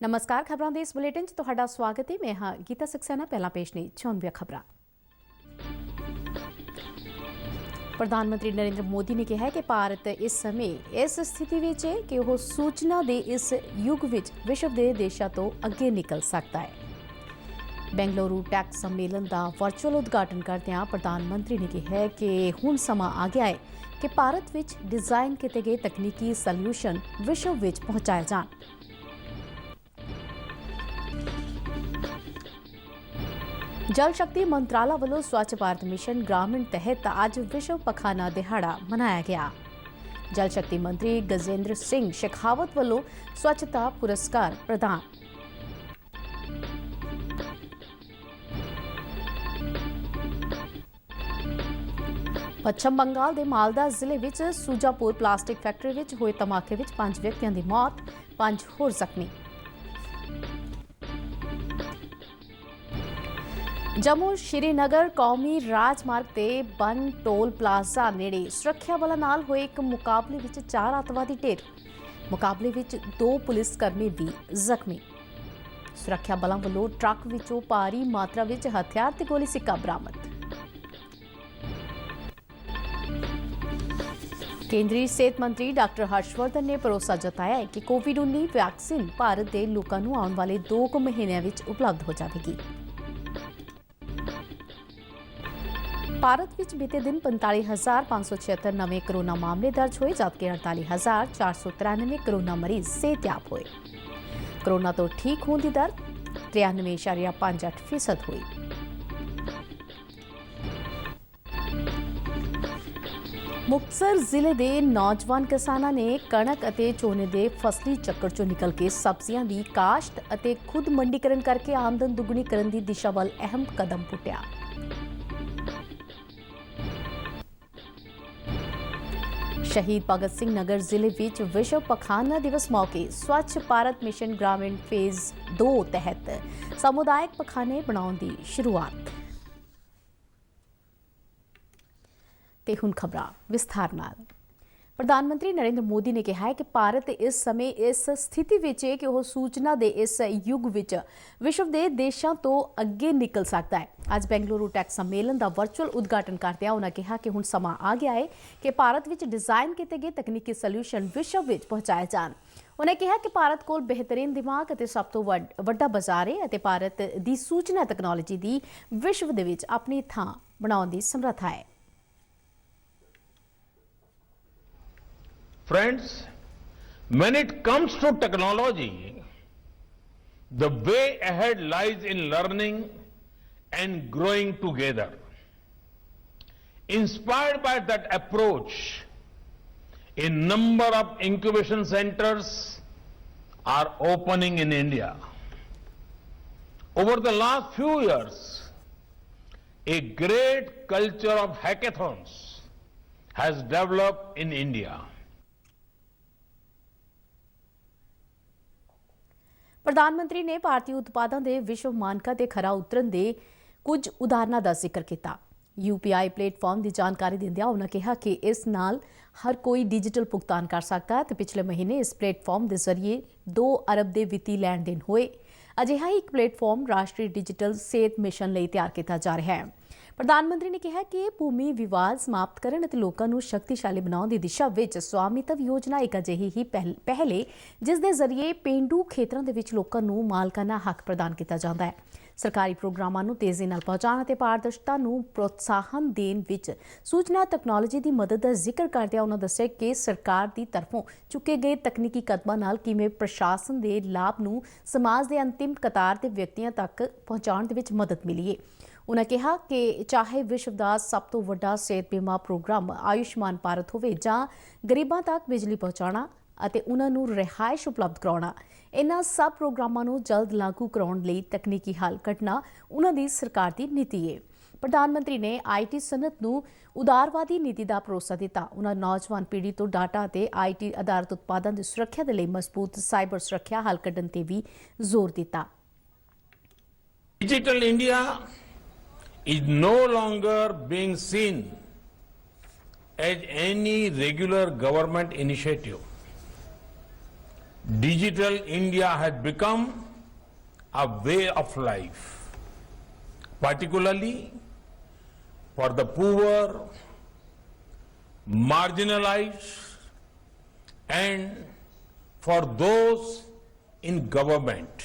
नमस्कार, खबरों के इस बुलेटिन च तुहाडा स्वागत है। मैं हाँ गीता सक्सेना। पहला पेश ने 94 खबरां। प्रधानमंत्री नरेंद्र मोदी ने कहा है कि भारत इस समय इस स्थिति में है कि वह सूचना के इस युग में विश्व के देशों तो अगे निकल सकता है। बेंगलुरु टैक सम्मेलन का वर्चुअल उद्घाटन करदਿਆਂ प्रधानमंत्री ने कहा है कि हुण समा आ गया है कि भारत में डिजाइन किए गए तकनीकी सल्यूशन विश्व में पहुंचाए जान। जल शक्ति मंत्रालय वालों स्वच्छ भारत मिशन ग्रामीण तहत आज विश्व पखाना दिहाड़ा मनाया गया। जल शक्ति मंत्री गजेंद्र सिंह शेखावत वालों स्वच्छता पुरस्कार प्रदान। पश्चिम बंगाल के मालदा जिले में सूजापुर प्लास्टिक फैक्ट्री में हुए धमाके में 5 व्यक्तियों की मौत, 5 होर जख्मी। जम्मू श्रीनगर कौमी राजमार्ग ते बन टोल प्लाजा नेड़े सुरक्षा बलों नाल होए एक मुकाबले विच 4 आतंकवादी ढेर। मुकाबले विच 2 पुलिसकर्मी भी जख्मी। सुरक्षा बलों वालों ट्रक विचों भारी मात्रा विच हथियार ते गोली सिक्का बरामद। केंद्रीय सेहत मंत्री डॉक्टर हर्षवर्धन ने भरोसा जताया है कि कोविड-19 वैक्सीन भारत के लोगों को आने वाले 2 महीनों में उपलब्ध हो जाएगी। भारत में बीते दिन 45,576 नवे कोरोना मामले दर्ज हुए, जबकि 48,493 कोरोना मरीज सेहतयाब हुए। कोरोना तो ठीक होने की दर 93.58% हुई। मुक्तसर जिले के नौजवान किसानों ने कणक और झोने के फसली चक्कर चों निकल के सब्जियां की काश्त और खुद मंडीकरण करके आमदन दुगनी करने की दिशा वाल अहम कदम पुट्टिया। शहीद भगत सिंह नगर जिले में विश्व पखाना दिवस मौके स्वच्छ भारत मिशन ग्रामीण फेज 2 तहत सामुदायिक पखाने बनाने की शुरुआत। ते हुण खबरां विस्तार नाल। प्रधानमंत्री नरेंद्र मोदी ने कहा है कि भारत इस समय इस स्थिति में है कि वह सूचना के इस युग में विश्व के देशों तो अगे निकल सकता है। आज बेंगलुरु टैक सम्मेलन का वर्चुअल उद्घाटन करदਿਆਂ उन्होंने कहा कि हुण समा आ गया है कि भारत में डिजाइन किए गए तकनीकी सल्यूशन विश्व में पहुंचाए जान। उन्होंने कहा कि भारत को बेहतरीन दिमाग और सब तो वड्डा बाजार है और भारत की सूचना तकनोलॉजी की विश्व के विच अपनी थां बनाने की समर्था है। Friends, when it comes to technology, the way ahead lies in learning and growing together. Inspired by that approach, a number of incubation centers are opening in India. Over the last few years, a great culture of hackathons has developed in India. प्रधानमंत्री ने भारतीय उत्पादों के विश्व मानकों के खरा उतरन के कुछ उदाहरणों का जिक्र किया। UPI प्लेटफॉर्म की जानकारी देंदਿਆਂ उन्होंने कहा कि इस नाल हर कोई डिजिटल भुगतान कर सकता है। तो पिछले महीने इस प्लेटफॉर्म के जरिए 2 अरब के वित्तीय लैन देन हुए। अजिहा ही एक प्लेटफॉर्म राष्ट्रीय डिजिटल सेहत मिशन लिए तैयार किया जा रहा है। प्रधानमंत्री ने कहा कि भूमि विवाद समाप्त करने और लोगों को शक्तिशाली बनाने की दिशा में स्वामित्व योजना एक अजिही ही पहल है जिस दे जरिए पेंडू खेतरों के विच लोगों को मालकाना हक प्रदान किया जाता है। सरकारी प्रोग्रामों को तेजी नाल पहुंचाने और पारदर्शिता को प्रोत्साहन देने विच सूचना तकनोलॉजी की मदद का जिक्र करदਿਆਂ उन्होंने दस्सिया कि सरकार की तरफों चुके गए तकनीकी कदमों नाल किवें प्रशासन के लाभ को समाज के अंतिम कतार के व्यक्तियों तक पहुंचाने विच मदद मिली है। उन्होंने कहा कि चाहे विश्व का सब तो वड्डा सेहत बीमा प्रोग्राम आयुष्मान भारत होवे जां गरीबां तक बिजली पहुंचाना ਅਤੇ उन्हां नूं रिहायश उपलब्ध कराउणा, इन्हां सब प्रोग्रामां नूं जल्द लागू कराउण लई तकनीकी हल कढना उन्हां दी सरकार दी नीति है। प्रधानमंत्री ने IT सनत नूं उदारवादी नीति का भरोसा दिता। उन्हां नौजवान पीढ़ी तो डाटा ते IT आधारित उत्पादन की सुरक्षा के लिए मजबूत साइबर सुरक्षा हल कढण ते भी जोर दिता। Digital India is no longer being seen as any regular government initiative. Digital India has become a way of life, particularly for the poor, marginalized, and for those in government.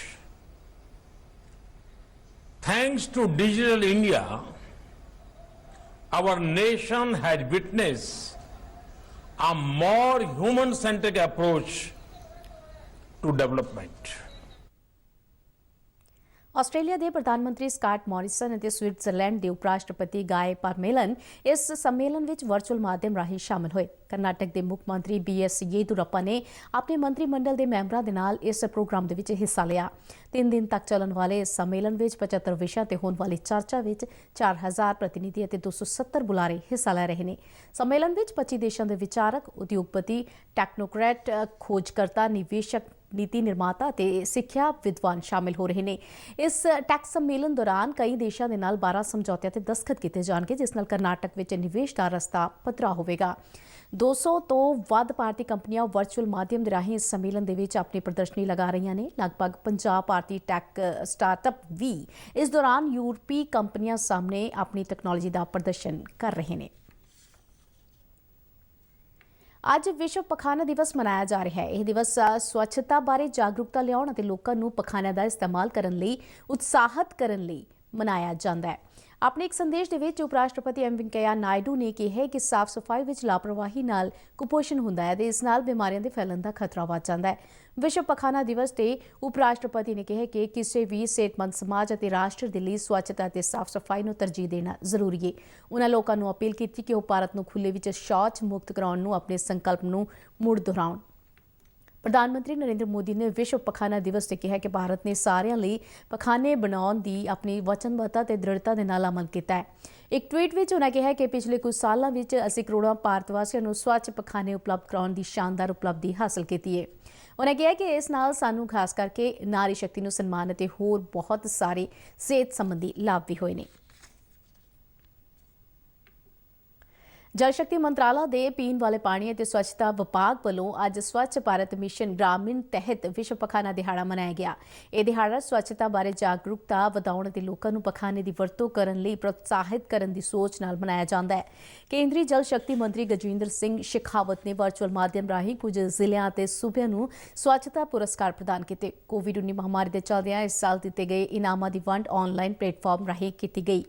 Thanks to Digital India, our nation has witnessed a more human-centric approach to development. Australia ਦੇ ਪ੍ਰਧਾਨ ਮੰਤਰੀ Scott Morrison ਅਤੇ Switzerland ਦੇ ਉਪ ਰਾਸ਼ਟਰਪਤੀ ਗਾਏ ਪਾਰਮੇਲਨ ਇਸ ਸੰਮੇਲਨ ਵਿੱਚ ਵਰਚੁਅਲ ਮਾਧਿਅਮ ਰਾਹੀਂ ਸ਼ਾਮਲ ਹੋਏ। ਕਰਨਾਟਕ ਦੇ ਮੁੱਖ ਮੰਤਰੀ BS ਯੇਦੁਰੱਪਾ ਨੇ ਆਪਣੇ ਮੰਤਰੀ ਮੰਡਲ ਦੇ ਮੈਂਬਰਾਂ ਦੇ ਨਾਲ ਇਸ ਪ੍ਰੋਗਰਾਮ ਦੇ ਵਿੱਚ ਹਿੱਸਾ ਲਿਆ। 3 ਦਿਨ ਤੱਕ ਚੱਲਣ ਵਾਲੇ ਇਸ ਸੰਮੇਲਨ ਵਿੱਚ 75 ਵਿਸ਼ਿਆਂ ਤੇ ਹੋਣ ਵਾਲੀ ਚਰਚਾ ਵਿੱਚ 4000 ਪ੍ਰਤੀਨਿਧੀ ਅਤੇ 270 ਬੁਲਾਰੇ ਹਿੱਸਾ ਲੈ ਰਹੇ ਨੇ। ਸੰਮੇਲਨ ਵਿੱਚ 25 ਦੇਸ਼ਾਂ ਦੇ ਵਿਚਾਰਕ, ਉਦਯੋਗਪਤੀ, ਟੈਕਨੋਕ੍ਰੈਟ, ਖੋਜਕਰਤਾ, ਨਿਵੇਸ਼ਕ, ਨੀਤੀ ਨਿਰਮਾਤਾ ਅਤੇ ਸਿੱਖਿਆ ਵਿਦਵਾਨ ਸ਼ਾਮਿਲ ਹੋ ਰਹੇ ਨੇ। ਇਸ ਟੈਕ ਸੰਮੇਲਨ ਦੌਰਾਨ ਕਈ ਦੇਸ਼ਾਂ ਦੇ ਨਾਲ 12 ਸਮਝੌਤਿਆਂ ਤੇ ਦਸਤਖਤ ਕੀਤੇ ਜਾਣਗੇ, ਜਿਸ ਨਾਲ ਕਰਨਾਟਕ ਵਿੱਚ ਨਿਵੇਸ਼ ਦਾ ਰਸਤਾ ਪੱਧਰਾ ਹੋਵੇਗਾ। 200 ਤੋਂ ਵੱਧ ਭਾਰਤੀ ਕੰਪਨੀਆਂ ਵਰਚੁਅਲ ਮਾਧਿਅਮ ਦੇ ਰਾਹੀਂ ਇਸ ਸੰਮੇਲਨ ਦੇ ਵਿੱਚ ਆਪਣੀ ਪ੍ਰਦਰਸ਼ਨੀ ਲਗਾ ਰਹੀਆਂ ਨੇ। ਲਗਭਗ 50 ਭਾਰਤੀ ਟੈਕ ਸਟਾਰਟਅਪ ਵੀ ਇਸ ਦੌਰਾਨ ਯੂਰਪੀ ਕੰਪਨੀਆਂ ਸਾਹਮਣੇ ਆਪਣੀ ਟੈਕਨੋਲੋਜੀ ਦਾ ਪ੍ਰਦਰਸ਼ਨ ਕਰ ਰਹੇ ਨੇ। ਅੱਜ ਵਿਸ਼ਵ ਪਖਾਨਾ ਦਿਵਸ ਮਨਾਇਆ ਜਾ ਰਿਹਾ ਹੈ। ਇਹ ਦਿਵਸ ਸਵੱਛਤਾ ਬਾਰੇ ਜਾਗਰੂਕਤਾ ਲਿਆਉਣ ਅਤੇ ਲੋਕਾਂ ਨੂੰ ਪਖਾਨਿਆਂ ਦਾ ਇਸਤੇਮਾਲ ਕਰਨ ਲਈ ਉਤਸ਼ਾਹਿਤ ਕਰਨ ਲਈ ਮਨਾਇਆ ਜਾਂਦਾ ਹੈ। ਆਪਣੇ ਇੱਕ ਸੰਦੇਸ਼ ਦੇ ਵਿੱਚ ਉਪ ਰਾਸ਼ਟਰਪਤੀ ਵੈਂਕਈਆ ਨਾਇਡੂ ਨੇ ਕਿਹਾ ਕਿ ਸਾਫ਼ ਸਫਾਈ ਵਿੱਚ ਲਾਪਰਵਾਹੀ ਨਾਲ ਕੁਪੋਸ਼ਣ ਹੁੰਦਾ ਹੈ ਅਤੇ ਇਸ ਨਾਲ ਬਿਮਾਰੀਆਂ ਦੇ ਫੈਲਣ ਦਾ ਖਤਰਾ ਵੱਧ ਜਾਂਦਾ ਹੈ। ਵਿਸ਼ਵ ਪਖਾਨਾ ਦਿਵਸ ਤੇ ਉਪ ਰਾਸ਼ਟਰਪਤੀ ਨੇ ਕਿਹਾ ਕਿ ਕਿਸੇ ਵੀ ਸਿਹਤਮੰਦ ਸਮਾਜ ਅਤੇ ਰਾਸ਼ਟਰ ਦੇ ਲਈ ਸਵੱਛਤਾ ਅਤੇ ਸਾਫ਼ ਸਫਾਈ ਨੂੰ ਤਰਜੀਹ ਦੇਣਾ ਜ਼ਰੂਰੀ ਹੈ। ਉਨ੍ਹਾਂ ਲੋਕਾਂ ਨੂੰ ਅਪੀਲ ਕੀਤੀ ਕਿ ਉਹ ਭਾਰਤ ਨੂੰ ਖੁੱਲ੍ਹੇ ਵਿੱਚ ਸ਼ੌਚ ਮੁਕਤ ਕਰਾਉਣ ਨੂੰ ਆਪਣੇ ਸੰਕਲਪ ਨੂੰ ਮੁੜ ਦੁਹਰਾਉਣ। ਪ੍ਰਧਾਨ ਮੰਤਰੀ ਨਰਿੰਦਰ ਮੋਦੀ ਨੇ ਵਿਸ਼ਵ ਪਖਾਨਾ ਦਿਵਸ ਤੇ ਕਿਹਾ ਕਿ ਭਾਰਤ ਨੇ ਸਾਰਿਆਂ ਲਈ ਪਖਾਨੇ ਬਣਾਉਣ ਦੀ ਆਪਣੀ ਵਚਨਬੱਧਤਾ ਤੇ ਦ੍ਰਿੜਤਾ ਦੇ ਨਾਲ ਅਮਲ ਕੀਤਾ ਹੈ। ਇੱਕ ਟਵੀਟ ਵਿੱਚ ਉਨ੍ਹਾਂ ਕਿਹਾ ਕਿ ਪਿਛਲੇ ਕੁਝ ਸਾਲਾਂ ਵਿੱਚ ਅਸੀਂ ਕਰੋੜਾਂ ਭਾਰਤ ਵਾਸੀਆਂ ਨੂੰ ਸਵੱਛ ਪਖਾਨੇ ਉਪਲਬਧ ਕਰਾਉਣ ਦੀ ਸ਼ਾਨਦਾਰ ਉਪਲਬਧੀ ਹਾਸਲ ਕੀਤੀ ਹੈ। ਉਨ੍ਹਾਂ ਕਿਹਾ ਕਿ ਇਸ ਨਾਲ ਸਾਨੂੰ ਖਾਸ ਕਰਕੇ ਨਾਰੀ ਸ਼ਕਤੀ ਨੂੰ ਸਨਮਾਨ ਅਤੇ ਹੋਰ ਬਹੁਤ ਸਾਰੇ ਸਿਹਤ ਸੰਬੰਧੀ ਲਾਭ ਵੀ ਹੋਏ ਨੇ। ਜਲ ਸ਼ਕਤੀ ਮੰਤਰਾਲਾ ਦੇ ਪੀਣ ਵਾਲੇ ਪਾਣੀ ਅਤੇ ਸਵੱਛਤਾ ਵਿਭਾਗ ਵੱਲੋਂ ਅੱਜ ਸਵੱਛ ਭਾਰਤ ਮਿਸ਼ਨ ਗ੍ਰਾਮੀਣ ਤਹਿਤ ਵਿਸ਼ਵ ਪਖਾਨਾ ਦਿਹਾੜਾ ਮਨਾਇਆ ਗਿਆ। ਇਹ ਦਿਹਾੜਾ ਸਵੱਛਤਾ ਬਾਰੇ ਜਾਗਰੂਕਤਾ ਵਧਾਉਣ ਅਤੇ ਲੋਕਾਂ ਨੂੰ ਪਖਾਨੇ ਦੀ ਵਰਤੋਂ ਕਰਨ ਲਈ ਪ੍ਰੋਤਸਾਹਿਤ ਕਰਨ ਦੀ ਸੋਚ ਨਾਲ ਮਨਾਇਆ ਜਾਂਦਾ ਹੈ। ਕੇਂਦਰੀ ਜਲ ਸ਼ਕਤੀ ਮੰਤਰੀ ਗਜੇਂਦਰ ਸਿੰਘ ਸ਼ੇਖਾਵਤ ਨੇ ਵਰਚੁਅਲ ਮਾਧਿਅਮ ਰਾਹੀਂ ਕੁਝ ਜ਼ਿਲ੍ਹਿਆਂ ਅਤੇ ਸੂਬਿਆਂ ਨੂੰ ਸਵੱਛਤਾ ਪੁਰਸਕਾਰ ਪ੍ਰਦਾਨ ਕੀਤੇ। ਕੋਵਿਡ-19 ਮਹਾਮਾਰੀ ਦੇ ਚੱਲਦਿਆਂ ਇਸ ਸਾਲ ਦਿੱਤੇ ਗਏ ਇਨਾਮਾਂ ਦੀ ਵੰਡ ਆਨਲਾਈਨ ਪਲੇਟਫਾਰਮ ਰਾਹੀਂ ਕੀਤੀ ਗਈ।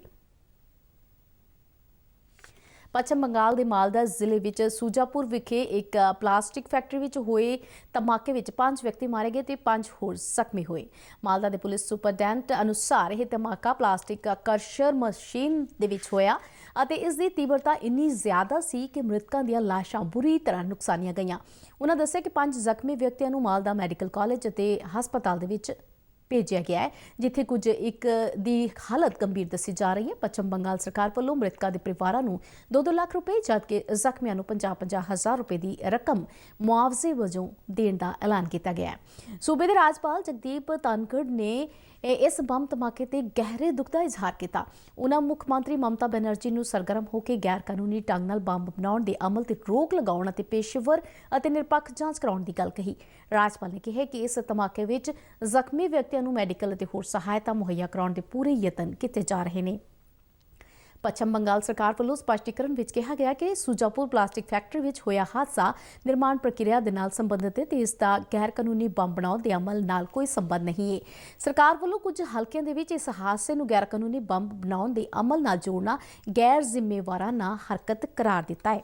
ਪੱਛਮ ਬੰਗਾਲ ਦੇ ਮਾਲਦਾ ਜ਼ਿਲ੍ਹੇ ਵਿੱਚ ਸੂਜਾਪੁਰ ਵਿਖੇ ਇੱਕ ਪਲਾਸਟਿਕ ਫੈਕਟਰੀ ਵਿੱਚ ਹੋਏ ਧਮਾਕੇ ਵਿੱਚ 5 ਵਿਅਕਤੀ ਮਾਰੇ ਗਏ ਤੇ 5 ਹੋਰ ਜ਼ਖਮੀ ਹੋਏ। ਮਾਲਦਾ ਦੇ ਪੁਲਿਸ ਸੁਪਰਡੈਂਟ ਅਨੁਸਾਰ ਇਹ ਧਮਾਕਾ ਪਲਾਸਟਿਕ ਕਰਸ਼ਰ ਮਸ਼ੀਨ ਦੇ ਵਿੱਚ ਹੋਇਆ ਅਤੇ ਇਸ ਦੀ ਤੀਬਰਤਾ ਇੰਨੀ ਜ਼ਿਆਦਾ ਸੀ ਕਿ ਮ੍ਰਿਤਕਾਂ ਦੀਆਂ ਲਾਸ਼ਾਂ ਬੁਰੀ ਤਰ੍ਹਾਂ ਨੁਕਸਾਨੀਆਂ ਗਈਆਂ। ਉਨ੍ਹਾਂ ਦੱਸਿਆ ਕਿ 5 ਜ਼ਖਮੀ ਵਿਅਕਤੀਆਂ ਨੂੰ ਮਾਲਦਾ ਮੈਡੀਕਲ ਕਾਲਜ ਅਤੇ ਹਸਪਤਾਲ ਦੇ ਵਿੱਚ ਭੇਜਿਆ ਗਿਆ ਹੈ, ਜਿੱਥੇ ਕੁਝ ਇੱਕ ਦੀ ਹਾਲਤ ਗੰਭੀਰ ਦੱਸੀ ਜਾ ਰਹੀ ਹੈ। ਪੱਛਮ ਬੰਗਾਲ ਸਰਕਾਰ ਵੱਲੋਂ ਮ੍ਰਿਤਕਾਂ ਦੇ ਪਰਿਵਾਰਾਂ ਨੂੰ 2-2 ਲੱਖ ਰੁਪਏ ਜਦਕਿ ਜ਼ਖਮੀਆਂ ਨੂੰ 50-50 ਹਜ਼ਾਰ ਰੁਪਏ ਦੀ ਰਕਮ ਮੁਆਵਜ਼ੇ ਵਜੋਂ ਦੇਣ ਦਾ ਐਲਾਨ ਕੀਤਾ ਗਿਆ ਹੈ। ਸੂਬੇ ਦੇ ਰਾਜਪਾਲ ਜਗਦੀਪ ਧਨਖੜ ਨੇ ਇਸ ਬੰਬ ਧਮਾਕੇ ਤੇ ਗਹਿਰੇ ਦੁੱਖ ਦਾ ਇਜ਼ਹਾਰ ਕੀਤਾ। ਉਨ੍ਹਾਂ ਮੁੱਖ ਮੰਤਰੀ ਮਮਤਾ ਬੈਨਰਜੀ ਨੂੰ ਸਰਗਰਮ ਹੋ ਕੇ ਗੈਰ ਕਾਨੂੰਨੀ ਢੰਗ ਨਾਲ ਬੰਬ ਬਣਾਉਣ ਦੇ ਅਮਲ ਤੇ ਰੋਕ ਲਗਾਉਣ ਅਤੇ ਪੇਸ਼ੇਵਰ ਅਤੇ ਨਿਰਪੱਖ ਜਾਂਚ ਕਰਾਉਣ ਦੀ ਗੱਲ ਕਹੀ। ਰਾਜਪਾਲ ਨੇ ਕਿਹਾ ਕਿ ਇਸ ਧਮਾਕੇ ਵਿੱਚ ਜ਼ਖਮੀ ਵਿਅਕਤੀਆਂ ਨੂੰ ਮੈਡੀਕਲ ਅਤੇ ਹੋਰ ਸਹਾਇਤਾ ਮੁਹੱਈਆ ਕਰਾਉਣ ਦੇ ਪੂਰੇ ਯਤਨ ਕੀਤੇ ਜਾ ਰਹੇ ਨੇ। ਪੱਛਮ ਬੰਗਾਲ ਸਰਕਾਰ ਵੱਲੋਂ ਸਪਸ਼ਟੀਕਰਨ ਵਿੱਚ ਕਿਹਾ ਗਿਆ ਕਿ ਸੂਜਾਪੁਰ ਪਲਾਸਟਿਕ ਫੈਕਟਰੀ ਵਿੱਚ ਹੋਇਆ ਹਾਦਸਾ ਨਿਰਮਾਣ ਪ੍ਰਕਿਰਿਆ ਦੇ ਨਾਲ ਸੰਬੰਧਿਤ ਹੈ ਤੇ ਇਸ ਦਾ ਗੈਰ ਕਾਨੂੰਨੀ ਬੰਬ ਬਣਾਉਣ ਦੇ ਅਮਲ ਨਾਲ ਕੋਈ ਸੰਬੰਧ ਨਹੀਂ ਹੈ। ਸਰਕਾਰ ਵੱਲੋਂ ਕੁਝ ਹਲਕਿਆਂ ਦੇ ਵਿੱਚ ਇਸ ਹਾਦਸੇ ਨੂੰ ਗੈਰ ਕਾਨੂੰਨੀ ਬੰਬ ਬਣਾਉਣ ਦੇ ਅਮਲ ਨਾਲ ਜੋੜਨਾ ਗੈਰ ਜ਼ਿੰਮੇਵਾਰਾਨਾ ਹਰਕਤ ਕਰਾਰ ਦਿੱਤਾ ਹੈ।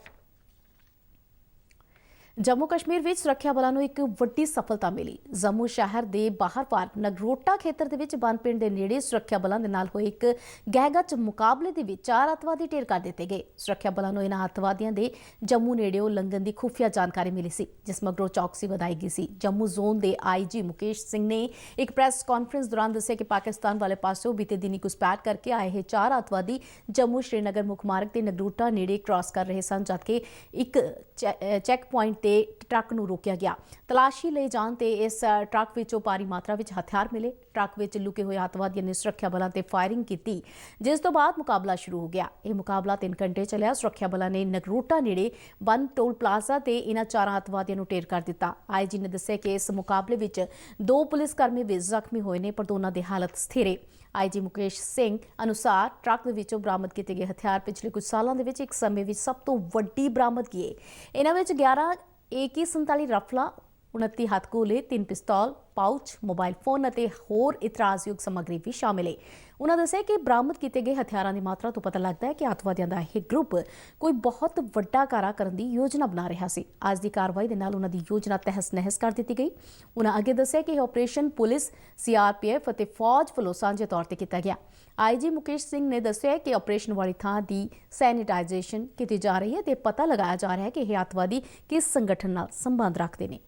ਜੰਮੂ ਕਸ਼ਮੀਰ ਵਿੱਚ ਸੁਰੱਖਿਆ ਬਲਾਂ ਨੂੰ ਇੱਕ ਵੱਡੀ ਸਫਲਤਾ ਮਿਲੀ। ਜੰਮੂ ਸ਼ਹਿਰ ਦੇ ਬਾਹਰ-ਪਾਰ ਨਗਰੋਟਾ ਖੇਤਰ ਦੇ ਵਿੱਚ ਬੰਦ ਪਿੰਡ ਦੇ ਨੇੜੇ ਸੁਰੱਖਿਆ ਬਲਾਂ ਦੇ ਨਾਲ ਹੋਏ ਇੱਕ ਗਹਿਗੱਚ ਮੁਕਾਬਲੇ ਦੇ ਵਿੱਚ 4 ਅੱਤਵਾਦੀ ਢੇਰ ਕਰ ਦਿੱਤੇ ਗਏ। ਸੁਰੱਖਿਆ ਬਲਾਂ ਨੂੰ ਇਹਨਾਂ ਅੱਤਵਾਦੀਆਂ ਦੇ ਜੰਮੂ ਨੇੜਿਓਂ ਲੰਘਣ ਦੀ ਖੁਫੀਆ ਜਾਣਕਾਰੀ ਮਿਲੀ ਸੀ, ਜਿਸ ਮਗਰੋਂ ਚੌਕਸੀ ਵਧਾਈ ਗਈ ਸੀ। ਜੰਮੂ ਜ਼ੋਨ ਦੇ IG ਮੁਕੇਸ਼ ਸਿੰਘ ਨੇ ਇੱਕ ਪ੍ਰੈਸ ਕਾਨਫਰੰਸ ਦੌਰਾਨ ਦੱਸਿਆ ਕਿ ਪਾਕਿਸਤਾਨ ਵਾਲੇ ਪਾਸੋਂ ਬੀਤੇ ਦਿਨੀ ਘੁਸਪੈਠ ਕਰਕੇ ਆਏ ਇਹ 4 ਅੱਤਵਾਦੀ ਜੰਮੂ ਸ਼੍ਰੀਨਗਰ ਮੁੱਖ ਮਾਰਗ ਤੇ ਨਗਰੋਟਾ ਨੇੜੇ ਕ੍ਰਾਸ ਕਰ ਰਹੇ ਸਨ, ਜਦਕਿ ਇੱਕ ਚੈੱਕ ਪੁਆਇੰਟ ਤੇ ਟਰੱਕ ਨੂੰ ਰੋਕਿਆ ਗਿਆ। ਤਲਾਸ਼ੀ ਲਈ ਜਾਣ ਤੇ ਇਸ ਟਰੱਕ ਵਿੱਚੋਂ ਭਾਰੀ ਮਾਤਰਾ ਵਿੱਚ ਹਥਿਆਰ ਮਿਲੇ। ਟਰੱਕ ਵਿੱਚ ਲੁਕੇ ਹੋਏ ਅੱਤਵਾਦੀਆਂ ਨੇ ਸੁਰੱਖਿਆ ਬਲਾਂ ਤੇ ਫਾਇਰਿੰਗ ਕੀਤੀ, ਜਿਸ ਤੋਂ ਬਾਅਦ ਮੁਕਾਬਲਾ ਸ਼ੁਰੂ ਹੋ ਗਿਆ। ਇਹ ਮੁਕਾਬਲਾ 3 ਘੰਟੇ ਚੱਲਿਆ। ਸੁਰੱਖਿਆ ਬਲਾਂ ਨੇ ਨਗਰੋਟਾ ਨੇੜੇ ਬੰਦ ਟੋਲ ਪਲਾਜ਼ਾ ਤੇ ਇਹਨਾਂ 4 ਅੱਤਵਾਦੀਆਂ ਨੂੰ ਢੇਰ ਕਰ ਦਿੱਤਾ। ਆਈਜੀ ਨੇ ਦੱਸਿਆ ਕਿ ਇਸ ਮੁਕਾਬਲੇ ਵਿੱਚ 2 ਪੁਲਿਸ ਕਰਮੀ ਵੀ ਜ਼ਖਮੀ ਹੋਏ ਨੇ, ਪਰ ਦੋਨਾਂ ਦੀ ਹਾਲਤ ਸਥਿਰ ਹੈ। ਆਈਜੀ ਮੁਕੇਸ਼ ਸਿੰਘ ਅਨੁਸਾਰ ਟਰੱਕ ਦੇ ਵਿੱਚੋਂ ਬਰਾਮਦ ਕੀਤੇ ਗਏ ਹਥਿਆਰ ਪਿਛਲੇ ਕੁਝ ਸਾਲਾਂ ਦੇ ਵਿੱਚ ਇੱਕ ਸਮੇਂ ਵਿੱਚ ਸਭ ਤੋਂ ਵੱਡੀ ਬਰਾਮਦਗੀ ਹੈ। ਇਹਨਾਂ ਵਿੱਚ 11 AK-47 ਰਾਈਫਲਾਂ, 29 ਹੱਥਗੋਲੇ, 3 ਪਿਸਤੌਲ, ਪਾਊਚ, ਮੋਬਾਈਲ ਫੋਨ ਅਤੇ ਹੋਰ ਇਤਰਾਜ਼ਯੋਗ ਸਮੱਗਰੀ ਵੀ ਸ਼ਾਮਿਲ ਹੈ। ਉਨ੍ਹਾਂ ਦੱਸਿਆ ਕਿ ਬਰਾਮਦ ਕੀਤੇ ਗਏ ਹਥਿਆਰਾਂ ਦੀ ਮਾਤਰਾ ਤੋਂ ਪਤਾ ਲੱਗਦਾ ਹੈ ਕਿ ਅੱਤਵਾਦੀਆਂ ਦਾ ਇਹ ਗਰੁੱਪ ਕੋਈ ਬਹੁਤ ਵੱਡਾ ਕਾਰਾ ਕਰਨ ਦੀ ਯੋਜਨਾ ਬਣਾ ਰਿਹਾ ਸੀ। ਅੱਜ ਦੀ ਕਾਰਵਾਈ ਦੇ ਨਾਲ ਉਨ੍ਹਾਂ ਦੀ ਯੋਜਨਾ ਤਹਿਸ-ਨਹਿਸ ਕਰ ਦਿੱਤੀ ਗਈ। ਉਨ੍ਹਾਂ ਅੱਗੇ ਦੱਸਿਆ ਕਿ ਇਹ ਆਪਰੇਸ਼ਨ ਪੁਲਿਸ, CRPF ਅਤੇ ਫੌਜ ਵੱਲੋਂ ਸਾਂਝੇ ਤੌਰ ਤੇ ਕੀਤਾ ਗਿਆ। ਆਈਜੀ ਮੁਕੇਸ਼ ਸਿੰਘ ਨੇ ਦੱਸਿਆ ਕਿ ਆਪਰੇਸ਼ਨ ਵਾਲੀ ਥਾਂ ਦੀ ਸੈਨੀਟਾਈਜੇਸ਼ਨ ਕੀਤੀ ਜਾ ਰਹੀ ਹੈ ਤੇ ਪਤਾ ਲਗਾਇਆ ਜਾ ਰਿਹਾ ਹੈ ਕਿ ਇਹ ਅੱਤਵਾਦੀ ਕਿਸ ਸੰਗਠਨ ਨਾਲ ਸੰਬੰਧ ਰੱਖਦੇ ਨੇ।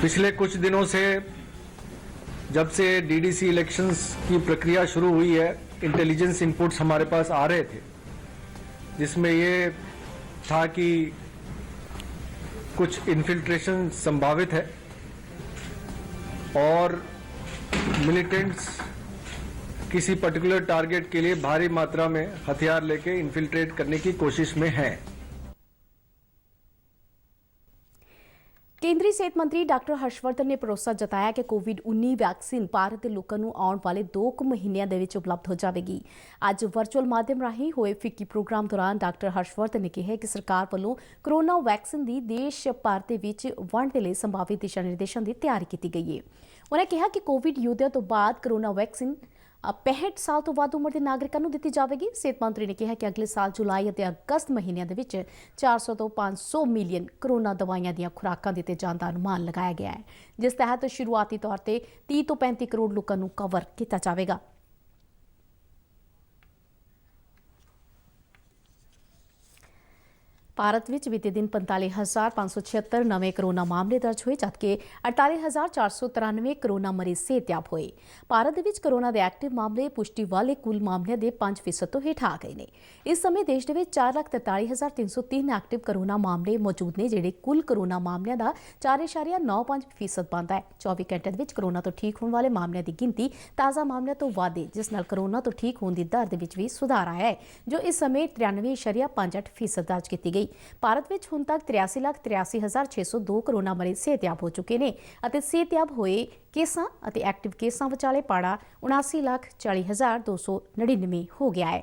पिछले कुछ दिनों से जब से DDC इलेक्शंस की प्रक्रिया शुरू हुई है, इंटेलिजेंस इनपुट्स हमारे पास आ रहे थे, जिसमें ये था कि कुछ इन्फिल्ट्रेशन संभावित है और मिलिटेंट्स किसी पर्टिकुलर टारगेट के लिए भारी मात्रा में हथियार लेके इन्फिल्ट्रेट करने की कोशिश में हैं। ਕੇਂਦਰੀ ਸਿਹਤ ਮੰਤਰੀ ਡਾਕਟਰ ਹਰਸ਼ਵਰਧਨ ਨੇ ਭਰੋਸਾ ਜਤਾਇਆ ਕਿ ਕੋਵਿਡ-19 ਵੈਕਸੀਨ ਭਾਰਤ ਦੇ ਲੋਕਾਂ ਨੂੰ ਆਉਣ ਵਾਲੇ 2 ਮਹੀਨਿਆਂ ਦੇ ਵਿੱਚ ਉਪਲਬਧ ਹੋ ਜਾਵੇਗੀ। ਅੱਜ ਵਰਚੁਅਲ ਮਾਧਿਅਮ ਰਾਹੀਂ ਹੋਏ ਫਿੱਕੀ ਪ੍ਰੋਗਰਾਮ ਦੌਰਾਨ ਡਾਕਟਰ ਹਰਸ਼ਵਰਧਨ ਨੇ ਕਿਹਾ ਕਿ ਸਰਕਾਰ ਵੱਲੋਂ ਕੋਰੋਨਾ ਵੈਕਸੀਨ ਦੀ ਦੇਸ਼ ਭਰ ਦੇ ਵਿੱਚ ਵੰਡ ਦੇ ਲਈ ਸੰਭਾਵਿਤ ਦਿਸ਼ਾ ਨਿਰਦੇਸ਼ਾਂ ਦੀ ਤਿਆਰੀ ਕੀਤੀ ਗਈ ਹੈ। ਉਨ੍ਹਾਂ ਕਿਹਾ ਕਿ ਕੋਵਿਡ ਯੋਧਿਆਂ ਤੋਂ ਬਾਅਦ ਕੋਰੋਨਾ ਵੈਕਸੀਨ 65 ਸਾਲ ਤੋਂ ਵੱਧ ਉਮਰ ਦੇ ਨਾਗਰਿਕਾਂ ਨੂੰ ਦਿੱਤੀ ਜਾਵੇਗੀ। ਸਿਹਤ ਮੰਤਰੀ ਨੇ ਕਿਹਾ ਕਿ ਅਗਲੇ ਸਾਲ ਜੁਲਾਈ ਅਤੇ ਅਗਸਤ ਮਹੀਨਿਆਂ ਦੇ ਵਿੱਚ 400 ਤੋਂ 500 ਮਿਲੀਅਨ ਕੋਰੋਨਾ ਦਵਾਈਆਂ ਦੀਆਂ ਖੁਰਾਕਾਂ ਦਿੱਤੇ ਜਾਣ ਦਾ ਅਨੁਮਾਨ ਲਗਾਇਆ ਗਿਆ ਹੈ, ਜਿਸ ਤਹਿਤ ਸ਼ੁਰੂਆਤੀ ਤੌਰ ਤੇ 30 ਤੋਂ 35 ਕਰੋੜ ਲੋਕਾਂ ਨੂੰ ਕਵਰ ਕੀਤਾ ਜਾਵੇਗਾ। ਭਾਰਤ ਵਿੱਚ ਬੀਤੇ ਦਿਨ 45,576 ਨਵੇਂ ਕੋਰੋਨਾ ਮਾਮਲੇ ਦਰਜ ਹੋਏ, ਜਦਕਿ 48,493 ਕੋਰੋਨਾ ਮਰੀਜ਼ ਸਿਹਤਯਾਬ ਹੋਏ। ਭਾਰਤ ਦੇ ਵਿੱਚ ਕੋਰੋਨਾ ਦੇ ਐਕਟਿਵ ਮਾਮਲੇ ਪੁਸ਼ਟੀ ਵਾਲੇ ਕੁੱਲ ਮਾਮਲਿਆਂ ਦੇ 5% ਤੋਂ ਹੇਠ ਆ ਗਏ ਨੇ। ਇਸ ਸਮੇਂ ਦੇਸ਼ ਦੇ ਵਿੱਚ 4,43,303 ਐਕਟਿਵ ਕੋਰੋਨਾ ਮਾਮਲੇ ਮੌਜੂਦ ਨੇ, ਜਿਹੜੇ ਕੁੱਲ ਕੋਰੋਨਾ ਮਾਮਲਿਆਂ ਦਾ 4.95% ਬਣਦਾ ਹੈ। 24 ਘੰਟੇ ਦੇ ਵਿੱਚ ਕੋਰੋਨਾ ਤੋਂ ਠੀਕ ਹੋਣ ਵਾਲੇ ਮਾਮਲਿਆਂ ਦੀ ਗਿਣਤੀ ਤਾਜ਼ਾ ਮਾਮਲਿਆਂ ਤੋਂ ਵੱਧ ਹੈ, ਜਿਸ ਨਾਲ ਕੋਰੋਨਾ ਤੋਂ ਠੀਕ ਹੋਣ ਦੀ ਦਰ ਦੇ ਵਿੱਚ ਵੀ ਸੁਧਾਰ ਆਇਆ ਹੈ, ਜੋ ਇਸ ਸਮੇਂ 93.58% ਦਰਜ ਕੀਤੀ ਗਈ। ਭਾਰਤ ਵਿੱਚ ਹੁਣ ਤੱਕ 83,83,602 ਕੋਰੋਨਾ ਮਰੀਜ਼ ਸਿਹਤਯਾਬ ਹੋ ਚੁੱਕੇ ਨੇ ਅਤੇ ਸਿਹਤਯਾਬ ਹੋਏ ਕੇਸਾਂ ਅਤੇ ਐਕਟਿਵ ਕੇਸਾਂ ਵਿਚਾਲੇ ਪਾੜਾ 79,40,299 ਹੋ ਗਿਆ ਹੈ।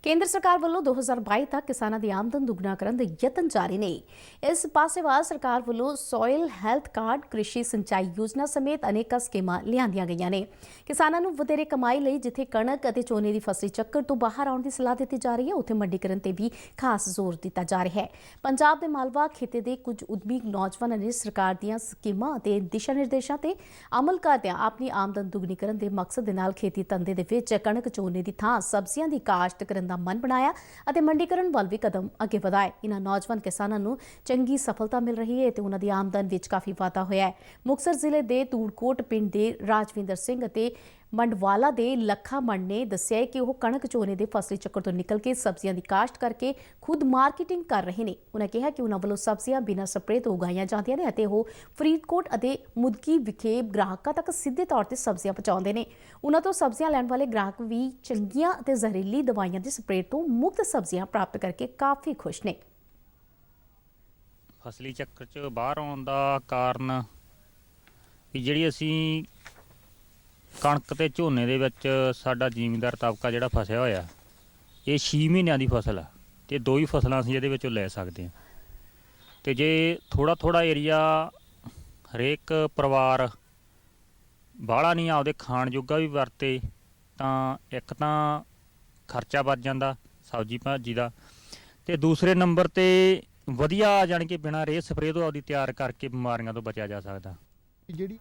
ਕੇਂਦਰ ਸਰਕਾਰ ਵੱਲੋਂ 2022 ਤੱਕ ਕਿਸਾਨਾਂ ਦੀ ਆਮਦਨ ਦੁੱਗਣਾ ਕਰਨ ਦੇ ਯਤਨ ਜਾਰੀ ਨੇ। ਇਸ ਪਾਸੇਵਾਰ ਸਰਕਾਰ ਵੱਲੋਂ ਸੋਇਲ ਹੈਲਥ ਕਾਰਡ, ਕ੍ਰਿਸ਼ੀ ਸਿੰਚਾਈ ਯੋਜਨਾ ਸਮੇਤ ਅਨੇਕਾਂ ਸਕੀਮਾਂ ਲਿਆਂਦੀਆਂ ਗਈਆਂ ਨੇ। ਕਿਸਾਨਾਂ ਨੂੰ ਵਧੇਰੇ ਕਮਾਈ ਲਈ ਜਿੱਥੇ ਕਣਕ ਅਤੇ ਝੋਨੇ ਦੀ ਫਸਲੀ ਚੱਕਰ ਤੋਂ ਬਾਹਰ ਆਉਣ ਦੀ ਸਲਾਹ ਦਿੱਤੀ ਜਾ ਰਹੀ ਹੈ, ਉੱਥੇ ਮੰਡੀਕਰਨ ਤੇ ਵੀ ਖਾਸ ਜ਼ੋਰ ਦਿੱਤਾ ਜਾ ਰਿਹਾ ਹੈ। ਪੰਜਾਬ ਦੇ ਮਾਲਵਾ ਖਿੱਤੇ ਦੇ ਕੁਝ ਉਦਮੀ ਨੌਜਵਾਨਾਂ ਨੇ ਸਰਕਾਰ ਦੀਆਂ ਸਕੀਮਾਂ ਅਤੇ ਦਿਸ਼ਾ ਨਿਰਦੇਸ਼ਾਂ ਤੇ ਅਮਲ ਕਰਦਿਆਂ ਆਪਣੀ ਆਮਦਨ ਦੁੱਗਣੀ ਕਰਨ ਦੇ ਮਕਸਦ ਦੇ ਨਾਲ ਖੇਤੀ ਧੰਦੇ ਦੇ ਵਿੱਚ ਕਣਕ ਝੋਨੇ ਦੀ ਥਾਂ ਸਬਜ਼ੀਆਂ ਦੀ ਕਾਸ਼ਤ ਕਰਨ ਦਾ ਮਨ ਬਣਾਇਆ ਅਤੇ ਮੰਡੀਕਰਨ ਵੱਲ ਵੀ ਕਦਮ ਅੱਗੇ ਵਧਾਏ। ਇਹਨਾਂ ਨੌਜਵਾਨ ਕਿਸਾਨਾਂ ਨੂੰ ਚੰਗੀ ਸਫਲਤਾ ਮਿਲ ਰਹੀ ਹੈ ਤੇ ਉਹਨਾਂ ਦੀ ਆਮਦਨ ਵਿੱਚ ਕਾਫੀ ਵਾਧਾ ਹੋਇਆ ਹੈ। ਮੁਕਤਸਰ ਜ਼ਿਲ੍ਹੇ ਦੇ ਧੂੜਕੋਟ ਪਿੰਡ ਦੇ ਰਾਜਵਿੰਦਰ ਸਿੰਘ ਅਤੇ ਮੰਡਵਾਲਾ ਦੇ ਲੱਖਾ ਮੰਡ ਨੇ ਦੱਸਿਆ ਕਿ ਉਹ ਕਣਕ ਝੋਨੇ ਦੇ ਫਸਲੀ ਚੱਕਰ ਤੋਂ ਨਿਕਲ ਕੇ ਸਬਜ਼ੀਆਂ ਦੀ ਕਾਸ਼ਤ ਕਰਕੇ ਖੁਦ ਮਾਰਕੀਟਿੰਗ ਕਰ ਰਹੇ ਨੇ। ਉਹਨਾਂ ਕਿਹਾ ਕਿ ਉਹਨਾਂ ਵੱਲੋਂ ਸਬਜ਼ੀਆਂ ਬਿਨਾਂ ਸਪਰੇਅ ਤੋਂ ਉਗਾਈਆਂ ਜਾਂਦੀਆਂ ਨੇ ਅਤੇ ਉਹ ਫਰੀਦਕੋਟ ਅਤੇ ਮੁਦਕੀ ਵਿਖੇ ਗ੍ਰਾਹਕਾਂ ਤੱਕ ਸਿੱਧੇ ਤੌਰ ਤੇ ਸਬਜ਼ੀਆਂ ਪਹੁੰਚਾਉਂਦੇ ਨੇ। ਉਹਨਾਂ ਤੋਂ ਸਬਜ਼ੀਆਂ ਲੈਣ ਵਾਲੇ ਗ੍ਰਾਹਕ ਵੀ ਚੰਗੀਆਂ ਅਤੇ ਜ਼ਹਿਰੀਲੀ ਦਵਾਈਆਂ ਦੇ ਸਪਰੇਅ ਤੋਂ ਮੁਕਤ ਸਬਜ਼ੀਆਂ ਪ੍ਰਾਪਤ ਕਰਕੇ ਕਾਫੀ ਖੁਸ਼ ਨੇ। ਫਸਲੀ ਚੱਕਰ 'ਚ ਬਾਹਰ ਆਉਣ ਦਾ ਕਾਰਨ ਵੀ ਜਿਹੜੀ ਅਸੀਂ ਕਣਕ ਤੇ ਝੋਨੇ ਦੇ ਵਿੱਚ ਸਾਡਾ ਜ਼ਿਮੀਂਦਾਰ ਤਬਕਾ ਜਿਹੜਾ ਫਸਿਆ ਹੋਇਆ, ਇਹ 6 ਮਹੀਨਿਆਂ ਦੀ ਫਸਲ ਆ ਤੇ 2 ਹੀ ਫਸਲਾਂ ਅਸੀਂ ਇਹਦੇ ਵਿੱਚੋਂ ਲੈ ਸਕਦੇ ਹਾਂ। ਤੇ ਜੇ ਥੋੜਾ ਏਰੀਆ ਹਰੇਕ ਪਰਿਵਾਰ ਬਾਹਲਾ ਨਹੀਂ ਆਪਦੇ ਖਾਣ ਜੋਗਾ ਵੀ ਵਰਤੇ ਤਾਂ ਇੱਕ ਤਾਂ ਖਰਚਾ ਬਚ ਜਾਂਦਾ ਸਬਜ਼ੀ ਭਾਜੀ ਦਾ, ਤੇ ਦੂਸਰੇ ਨੰਬਰ ਤੇ ਵਧੀਆ ਜਾਣੀ ਕਿ ਬਿਨਾਂ ਰੇਹ ਸਪਰੇਅ ਤੋਂ ਆਪਦੀ ਤਿਆਰ ਕਰਕੇ ਬਿਮਾਰੀਆਂ ਤੋਂ ਬਚਿਆ ਜਾ ਸਕਦਾ। ਜਿਹੜੀ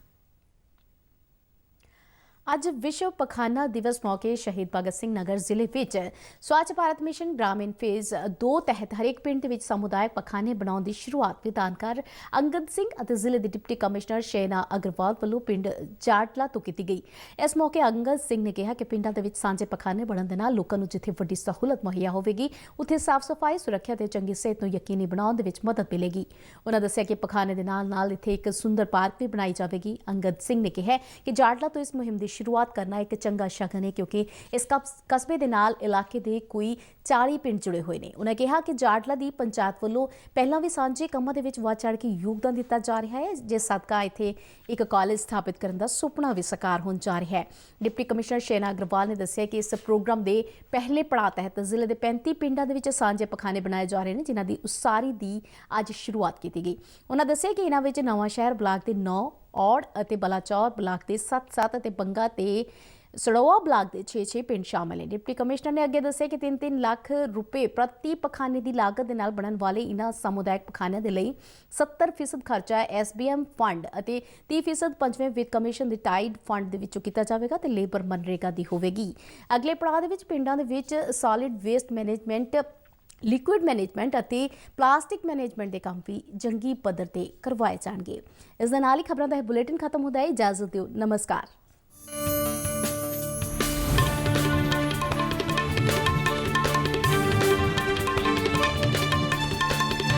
ਅੱਜ ਵਿਸ਼ਵ ਪਖਾਨਾ ਦਿਵਸ ਮੌਕੇ ਸ਼ਹੀਦ ਭਗਤ ਸਿੰਘ ਨਗਰ ਜ਼ਿਲ੍ਹੇ ਵਿੱਚ ਸਵੱਛ ਭਾਰਤ ਮਿਸ਼ਨ ਗ੍ਰਾਮੀਣ ਫੇਜ਼ 2 ਤਹਿਤ ਹਰੇਕ ਪਿੰਡ ਦੇ ਵਿੱਚ ਸਮੁਦਾਇਕ ਪਖਾਨੇ ਬਣਾਉਣ ਦੀ ਸ਼ੁਰੂਆਤ ਵਿਧਾਨਕਾਰ ਅੰਗਦ ਸਿੰਘ ਅਤੇ ਜ਼ਿਲ੍ਹੇ ਦੇ ਡਿਪਟੀ ਕਮਿਸ਼ਨਰ ਸ਼ੇਨਾ ਅਗਰਵਾਲ ਵੱਲੋਂ ਪਿੰਡ ਜਾਟਲਾ ਤੋਂ ਕੀਤੀ ਗਈ। ਇਸ ਮੌਕੇ ਅੰਗਦ ਸਿੰਘ ਨੇ ਕਿਹਾ ਕਿ ਪਿੰਡਾਂ ਦੇ ਵਿੱਚ ਸਾਂਝੇ ਪਖਾਨੇ ਬਣਨ ਦੇ ਨਾਲ ਲੋਕਾਂ ਨੂੰ ਜਿੱਥੇ ਵੱਡੀ ਸਹੂਲਤ ਮੁਹੱਈਆ ਹੋਵੇਗੀ ਉੱਥੇ ਸਾਫ਼ ਸਫਾਈ, ਸੁਰੱਖਿਆ ਤੇ ਚੰਗੀ ਸਿਹਤ ਨੂੰ ਯਕੀਨੀ ਬਣਾਉਣ ਦੇ ਵਿੱਚ ਮਦਦ ਮਿਲੇਗੀ। ਉਹਨਾਂ ਦੱਸਿਆ ਕਿ ਪਖਾਨੇ ਦੇ ਨਾਲ ਇੱਥੇ ਇੱਕ ਸੁੰਦਰ ਪਾਰਕ ਵੀ ਬਣਾਈ ਜਾਵੇਗੀ। ਅੰਗਦ ਸਿੰਘ ਨੇ ਕਿਹਾ ਕਿ ਜਾਟਲਾ ਤੋਂ ਇਸ ਮੁਹਿੰਮ ਦੀ शुरुआत करना एक चंगा शगन है क्योंकि इस कस्बे दे नाल इलाके दे कोई 40 पिंड जुड़े हुए ने। उन्हें कहा कि जाटला दी पंचायत वालों पहला भी सांझे कामां दे विच वध चढ़ के योगदान दिता जा रहा है, जिस सदका इत्थे एक कॉलेज स्थापित करने का सुपना भी साकार होण जा रहा है। डिप्टी कमिश्नर शेना अग्रवाल ने दस्सिया कि इस प्रोग्राम के पहले पड़ाव तहत जिले के 35 पिंडां दे विच सांझे पखाने बनाए जा रहे हैं, जिन्हां दी उसारी दी अज शुरुआत की गई। उन्होंने दस्सिया कि इन्हां विच नवां शहर ब्लाक के 9, ਔੜ ਅਤੇ ਬਲਾਚੌਰ ਬਲਾਕ ਦੇ 7-7 ਅਤੇ ਬੰਗਾ ਤੇ ਸੜੋਆ ਬਲਾਕ ਦੇ 6-6 ਪਿੰਡ ਸ਼ਾਮਲ ਨੇ। ਡਿਪਟੀ ਕਮਿਸ਼ਨਰ ਨੇ ਅੱਗੇ ਦੱਸਿਆ ਕਿ 3-3 ਲੱਖ ਰੁਪਏ ਪ੍ਰਤੀ ਪਖਾਨੇ ਦੀ ਲਾਗਤ ਦੇ ਨਾਲ ਬਣਨ ਵਾਲੇ ਇਹਨਾਂ ਸਮੁਦਾਇਕ ਪਖਾਨਿਆਂ ਦੇ ਲਈ 70% ਖਰਚਾ SBM ਫੰਡ ਅਤੇ 30% ਪੰਜਵੇਂ ਵਿੱਤ ਕਮਿਸ਼ਨ ਦੇ ਟਾਈਡ ਫੰਡ ਦੇ ਵਿੱਚੋਂ ਕੀਤਾ ਜਾਵੇਗਾ ਤੇ ਲੇਬਰ ਮਨਰੇਗਾ ਦੀ ਹੋਵੇਗੀ। ਅਗਲੇ ਪੜਾਅ ਦੇ ਵਿੱਚ ਪਿੰਡਾਂ ਦੇ ਵਿੱਚ solid waste management, liquid management ਅਤੇ ਪਲਾਸਟਿਕ ਮੈਨੇਜਮੈਂਟ ਦੇ ਕੰਮ ਵੀ ਜੰਗੀ ਪੱਧਰ ਤੇ ਕਰਵਾਏ ਜਾਣਗੇ। ਇਸ ਦੇ ਨਾਲ ਹੀ ਖਬਰਾਂ ਦਾ ਇਹ ਬੁਲੇਟਿਨ ਖਤਮ ਹੁੰਦਾ ਹੈ। ਇਜਾਜ਼ਤ ਦਿਓ। ਨਮਸਕਾਰ।